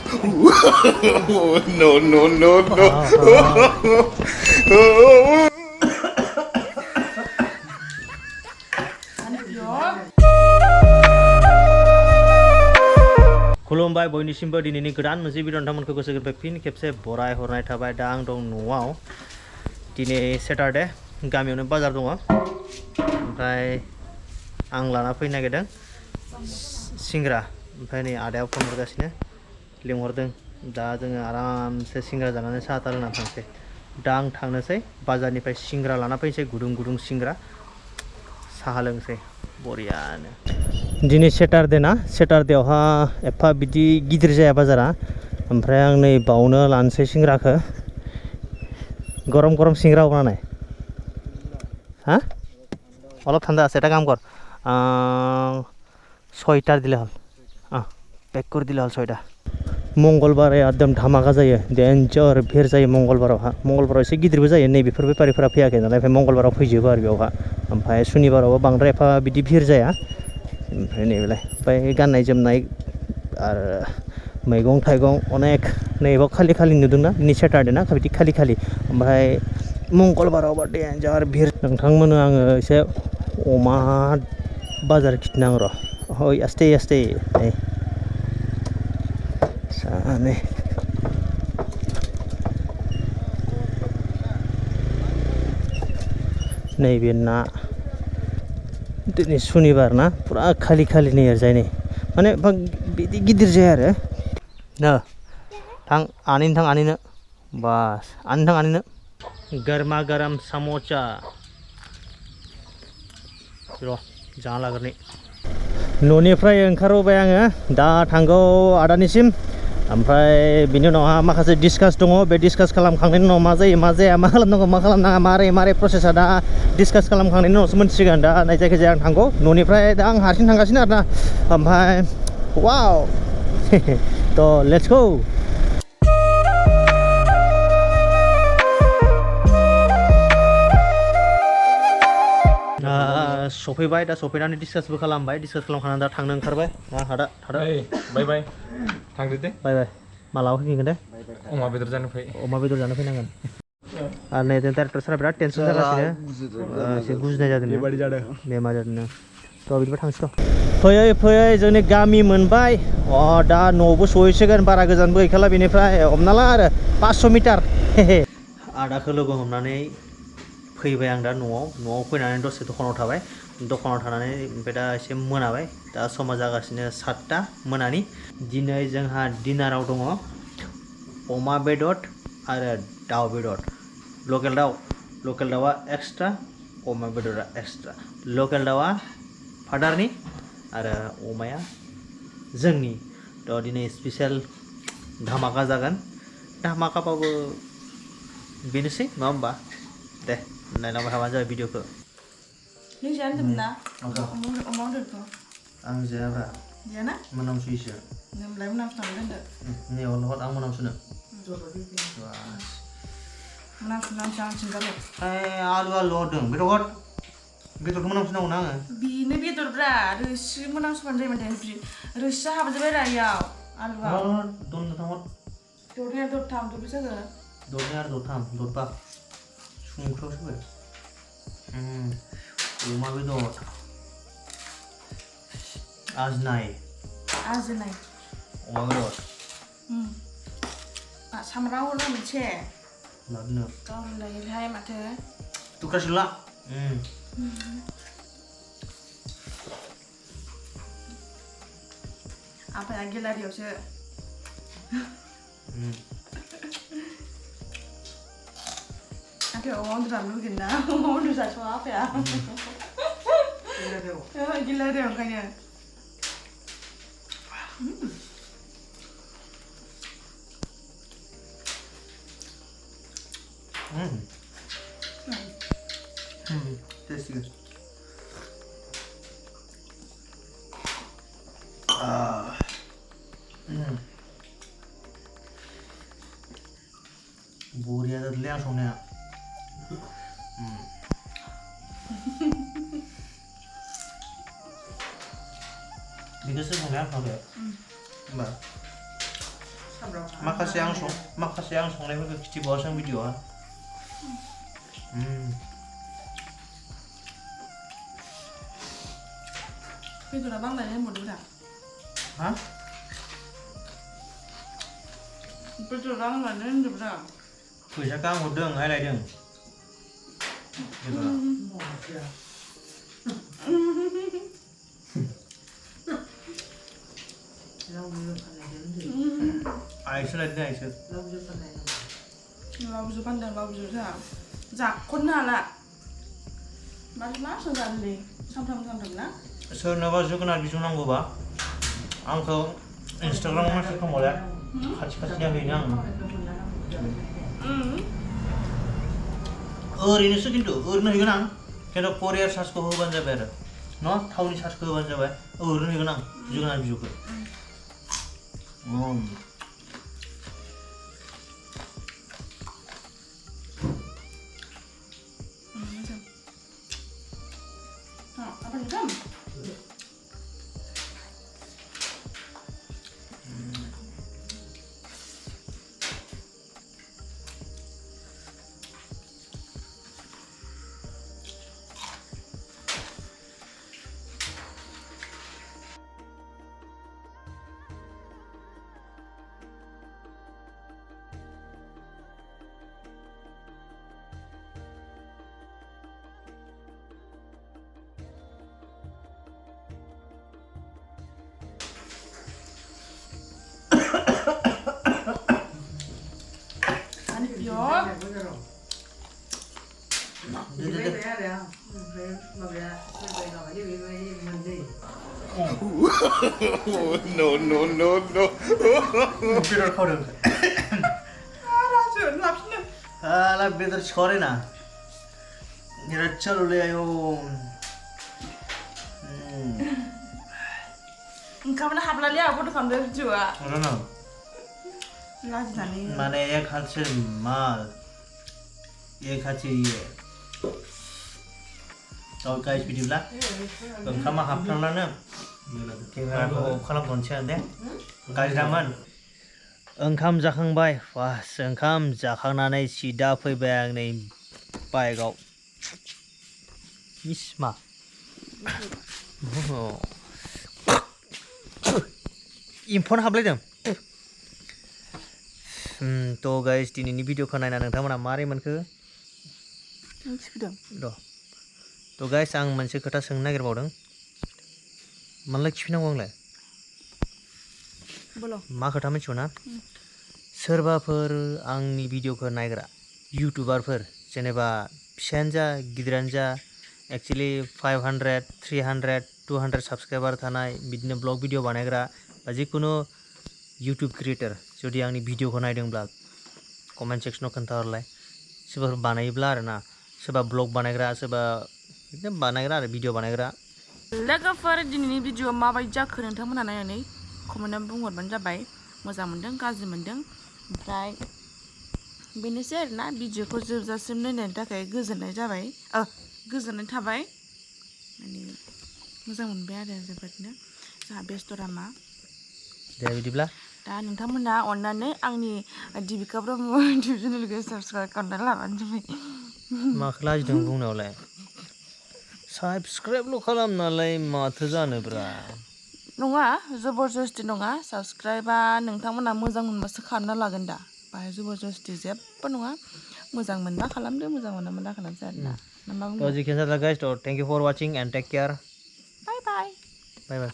No, no, no, no. खुलुमबाय बयनिसिमबो दिनैनि गोदान मोनसे भिडिअ नोंथांमोनखौ गोसो गोरबोनिफ्राय फिन खेबसे बराय हरनाय थाबाय। दा आं दं न'आव। दिनै सेटारडे गामियावनो बाजार दङ। ओमफ्राय आं लाना फैनो नागिरदों सिंग्रा। ओमफ्राय नै आदाया फन हरगासिनो लिंहरदों। दा जोङो आरामसे सिंग्रा जानानै साहा था लोंनानै थांसै। दा आं थांनोसै बाजारनिफ्राय सिंग्रा लाना फैनोसै, गुदुं गुदुं सिंग्रा साहा लोंसै बरियानो। दिनै सेटारडे ना, सेटारडेआवहा एफा बिदि गिदिर जाया बाजारा। ओमफ्राय आं नै बावनो लानोसै सिंग्राखौ। गरम गरम सिंग्रा होना नाय हाँ अलप ঠান্ডা আছে। এটা কাম কর, 6টা দিলে হল। পেক করে দিলে হল 6টা। मंगलबार एकदम धामाका जायो, डेन्जार भिर जायो मंगलबारावहा। मंगलबाराव एसे गिदिरबो जायो। नै बेफोर बेफारिफोरा फैयाखै नालाय, ओमफ्राय मंगलबाराव फैजोबो आरो बेयावहा। ओमफ्राय सुनिबारावबो बांद्राय एफा बिदि भिर जाया। ओमफ्राय नैबेलाय ओमफ्राय गाननाय जोमनाय आरो मैगं थाइगं अनेक नैबाव खालि खालि नुदोंना, दिनै सेटारडे ना बिदि खालि खालि। ओमफ्राय मंगलबारावबा डेन्जार भिर। नोंथांमोननो आङो एसे अमा बाजार खिथिनां र'। हय आस्ते आस्ते नै सानै नैबे ना। दिनै सुनिबार ना, पुरा खालि खालि नै ओरैजाय नै माने बिदि गिदिर जाया आरो ना। थां आनैनो थां आनैनो बास आनैनो थां आनैनो। गरमा गरम समोसा र' जाना लाग्रोनि। न'निफ्राय ओंखारबोबाय आङो, दा थांगौ आदानिसिम। ओमफ्राय बिनि उनावहा माखासे डिसकास दङ। बे डिसकास खालामखांनायनि उनाव मा जायो मा जाया, मा खालामनांगौ मा खालामनाङा, मारै प्रसेसा दा डिसकास खालामखांनायनि उनावसो मोनथिसिगोन। दा नै जायखिजाया आं थांगौ न'निफ्राय। दा आं हारसिं थांगासिनो आरोना। ओमफ्राय वाव थ' लेट्स गो। सफैबाय। दा सफैनानै डिसकासबो खालामबाय। डिसकास खालामखांनानै दा थांनो ओंखारबाय। थादो बाय बाय थांदो दे। बाय बाय मालाबा फैफिनगोन दे। अमा बेदर जानो फै। अमा बेदर जानो फैनांगोन। आरो नै डाइरेक्टर सारा बिराद टेनसन जागासिनो, एसे गुजुनाय जादों, बेमार जादों। थ' बिदिबा थांसै थ'। फैयै फैयै जोंनि गामि मोनबाय। दा न'आवबो सहैसिगोन, बारा गोजानबो गैखाला बेनिफ्राय। हमना ला आरो 500 मिटार। आदाखौ लोगो हमनानै फैबाय आं दा न'आव फैनानै दसे दखानाव थाबाय। दखानाव थानानै ओमफ्राय दा एसे मोनाबाय। दा समा जागासिनो 7टा मोनानि। दिनै जोंहा डिनाराव दङ अमा बेदर आरो दाउ बेदर। लकेल दाउआ एक्सट्रा, अमा बेदरा एक्सट्रा। लकेल दाउआ फादारनि आरो अमाया जोंनि। थ' दिनै स्पेसियेल धामाका जागोन। धामाकाबाबो बेनोसै नङा होमबा। दे नायलांबाय थाबानो जाबाय भिडिअखौ। नों जानो होनदोंमोन ना अमा बेदरखौ? आं जायाब्रा, जायाना? मोनामसुयोसो। होनब्लाय मोनामसुनानै दोनदो। नै हर आं मोनामसुनो। मोनामसुनानैसो आं सिनजाबाय। आलु हरदों, बेदरखौ मोनामसुनांगौना आङो। बेनो बेदरब्रा, रोसि मोनामसुबानो जायो माथो। रोसिया हाबजोब्बायरा इयाव आलुआव। दरनैया दरथाम दरबेसे जाखो? दरनै आरो दरथाम दरबा। संख्रियावसो होबाय। अमा बेदर आजनाय अमा बेदर। सामब्राम हरनो मोनसे लादनो गावलायोहाय माथो। तुक्रासिला आफाया गेलारियावसो। आफाया अमा बेदर जानो लुगैदों ना, अमा बेदर जाथ'वा आफाया। गेलारियाव ओंखायनो। tasty good. Buriya जादोंलै आं संनाया। बेखौसो संनाया आंखाखौ होमबा माखासे आं संनायफोरखौ खिथिबावासो आं भिडिअ'आ बेदरा बांलायनाय होनबावदोंब्रा हा बेदरा बांलायनाय होनदोंब्रा फैसाखौ आं हरदों आइलायदों बेदरा आइसो लायदों आइसो लावजो फानदों लावजो जोंहा जाख'नो हाला माथो मा सोंजादोंलै सामफ्राम ना सोरनोबा जोगोनार बिजौ नांगौबा आंखौ इन्सटाग्रामाव मेसेज खालामहरलाय खाथिनिया हैनो आं ओरैनोसो खिन्थु ओरैनो हैगोन आं खिन्थु करियार चार्जखौ होबानो जाबाय आरो न थावनि चार्जखौ होबानो जाबाय ओरैनो हैगोन आं जोगोनार बिजौखौ apa nih kan? No. बेदर खावदों Rasul, lapsnya. आला बेदर छरे ना मेरा चलो ले आयो Engkau mana habla lihat aku tuh kan dari juga. ना Lagi tadi. माने एक हाथ से माल एक हाथ से ये और गाइस बिदिब्ला ओंखामा हाबफ्रामलानो केमेराखौ अफ खालामथ'नोसै आं दे गाज्रिमोन ओंखाम जाखांबाय वास ओंखाम जाखांनानै सिदा फैबाय आं नै बाइकआव इस्मा इम्फन हाबलायदों तो गाइस दिनैनि भिडिअखौ नायना नोंथांमोना मारै मोनखो र' तो गाइस आं मोनसे खोथा सोंनो नागिरबावदों मानलाय खिफिनांगौ आंलाय मा खोथा मिथिगौ ना सोरबाफोर आंनि भिडिअखौ नायग्रा इउटुबारफोर जेनेबा फिसायानो जा गिदिरानो जा एक्चुअली 500 300 200 साबस्क्राइबार थानाय बिदिनो ब्लग भिडिअ बानायग्रा बा जिखुनु इउटुब क्रिएटर जुदि आंनि भिडिअखौ नायदोंब्ला कमेन्ट सेक्सनाव खोन्थाहरलाय सोरबा बानायोब्ला आरोना सोरबा ब्लग बानायग्रा सोरबा बिदिनो बानायग्रा आरो भिडिअ बानायग्रा लोगोफोर दिनैनि भिडिअ माबायदि जाखो नोंथांमोना नायनानै कमेन्टआव बुंहरबानो जाबाय मोजां मोनदों गाज्रि मोनदों ओमफ्राय बेनोसै आरोना भिडिअखौ जोबजासिम नायनायनि थाखाय गोजोननाय जाबाय गोजोननाय थाबाय माने मोजां मोनबाय आरो जोबोदनो जोंहा बेस्तरामा दे बिदिब्ला दा नोंथांमोना अननानै आंनि दिबिका ब्रह्म इउटुब चेनेलखौ साबस्क्राइब खालामनानै लाबानो जाबाय माखौ लाजिदों बुंनायावलाय साबस्क्राइबल' खालामनालाय माथो जानोब्रा नङा जबरदस्ति नङा साबस्क्राइबा नोंथांमोना मोजां मोनबासो खालामना लागोन दा बाहाय जबरदस्ति जेबो नङा मोजां मोनबा खालामदो मोजां मोनामोन दा खालामसै आरोना मा बुङो जिखियानो जादों guys thank you for watching and take care bye bye bye bye